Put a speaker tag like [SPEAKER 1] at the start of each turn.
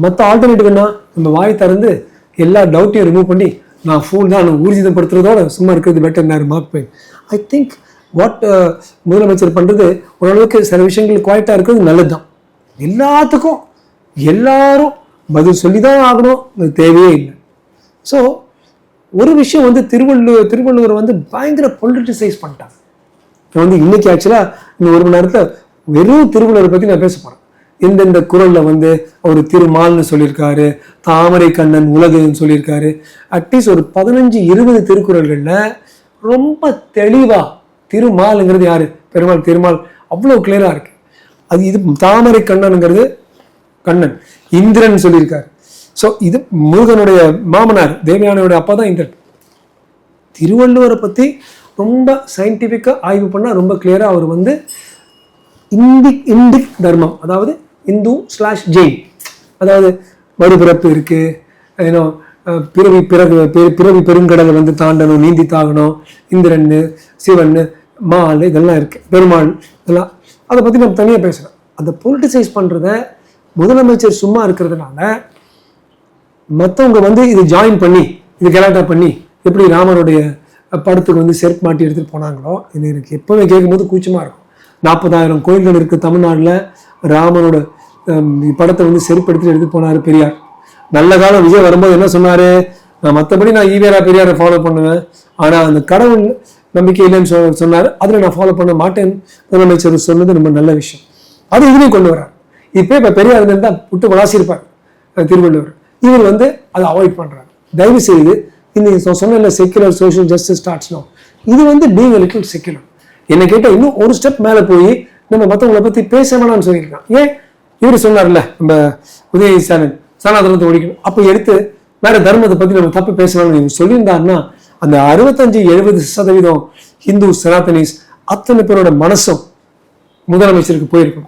[SPEAKER 1] மற்ற ஆல்டர்னேட்டிவ் என்ன, நம்ம வாய் திறந்து எல்லா டவுட்டையும் ரிமூவ் பண்ணி நான் ஃபுல் தான் ஊர்ஜிதப்படுத்துறதோட சும்மா இருக்கிறது பெட்டர் நான் மார்க் பண்ணேன். ஐ திங்க் வாட் முதலமைச்சர் பண்ணுறது ஓரளவுக்கு சில விஷயங்கள் குவாய்ட்டாக இருக்கிறது நல்லது தான். எல்லாத்துக்கும் எல்லாரும் பதில் சொல்லி தான் ஆகணும், அது தேவையே இல்லை. ஸோ ஒரு விஷயம் வந்து திருவள்ளுவர் வந்து பயங்கர பொலிட்டிசைஸ் பண்ணிட்டாங்க. இன்னைக்கு ஆக்சுவலாக இந்த 1 மணி நேரத்தில் வெறும் திருவள்ளுவரை பற்றி நான் பேச போகிறேன். எந்தெந்த குறளில் வந்து அவர் திருமால்னு சொல்லியிருக்காரு, தாமரை கண்ணன் உலகுன்னு சொல்லியிருக்காரு. அட்லீஸ்ட் ஒரு 15-20 திருக்குறள்களில் ரொம்ப தெளிவாக திருமால்ங்கிறது யாரு, பெருமாள், திருமால் அவ்வளோ கிளியராக இருக்கு. அது இது தாமரை கண்ணனுங்கிறது கண்ணன், இந்திரன் சொல்லியிருக்காரு. ஸோ இது முருகனுடைய மாமனார், தேவயானையோட அப்பா தான் இந்திரன். திருவள்ளுவரை பற்றி ரொம்ப சயின்டிஃபிக்காக ஆய்வு பண்ணால் ரொம்ப கிளியராக அவர் வந்து இண்டிக் தர்மம், அதாவது இந்து/ஜெயின், அதாவது மறுபிறப்பு இருக்கு, ஏன்னோ பிறவி பெருங்கடலை வந்து தாண்டணும், நீந்தி தாகணும், இந்திரன், சிவன், மால் இதெல்லாம் இருக்கு, பெருமாள் இதெல்லாம். அதை பற்றி நம்ம தனியாக பேசுகிறோம். அந்த பொலிட்டிசைஸ் பண்ணுறத முதலமைச்சர் சும்மா இருக்கிறதுனால மற்றவங்க வந்து இது ஜாயின் பண்ணி இது கலாட்டா பண்ணி எப்படி ராமனுடைய படத்துக்கு வந்து செருப்பு மாட்டி எடுத்துகிட்டு போனாங்களோ, இது எனக்கு எப்போவுமே கேட்கும்போது கூச்சமாக இருக்கும். 40,000 கோயில்கள் இருக்குது தமிழ்நாட்டில். ராமனோட படத்தை வந்து செருப்பு எடுத்துகிட்டு போனார் பெரியார். நல்ல காலம் விஜய் வரும்போது என்ன சொன்னார், மற்றபடி நான் ஈவேரா பெரியாரை ஃபாலோ பண்ணுவேன், ஆனால் அந்த கடவுள் நம்பிக்கை இல்லைன்னு சொன்னார், அதில் நான் ஃபாலோ பண்ண மாட்டேன் முதலமைச்சர் சொன்னது ரொம்ப நல்ல விஷயம். அது இதுலேயும் கொண்டு வர்றார். இப்போ பெரியார் இருந்தால் விட்டு வளாசிருப்பார் திருவள்ளுவர். இவர் வந்து அதை அவாய்ட் பண்ணுறாரு. தயவு செய்து இந்த சொன்ன செக்குலர் சோஷியல் ஜஸ்டிஸ் ஸ்டார்ட்ஸ்னோ, இது வந்து பீங் அ லிட்டில் செக்குலர். என்னை கேட்டால் இன்னும் ஒரு ஸ்டெப் மேலே போய் நம்ம மற்றவங்களை பற்றி பேச வேணாம்னு சொல்லியிருக்கான். ஏன் இவர் சொன்னார்ல, நம்ம உதய சனாதனத்தை ஒழிக்கணும், அப்போ எடுத்து வேற தர்மத்தை பற்றி நம்ம தப்பு பேச வேணும்னு சொல்லியிருந்தாருன்னா அந்த 65-70% ஹிந்து சனாதனிஸ் அத்தனை பேரோட மனசும் முதலமைச்சருக்கு போயிருக்கும்.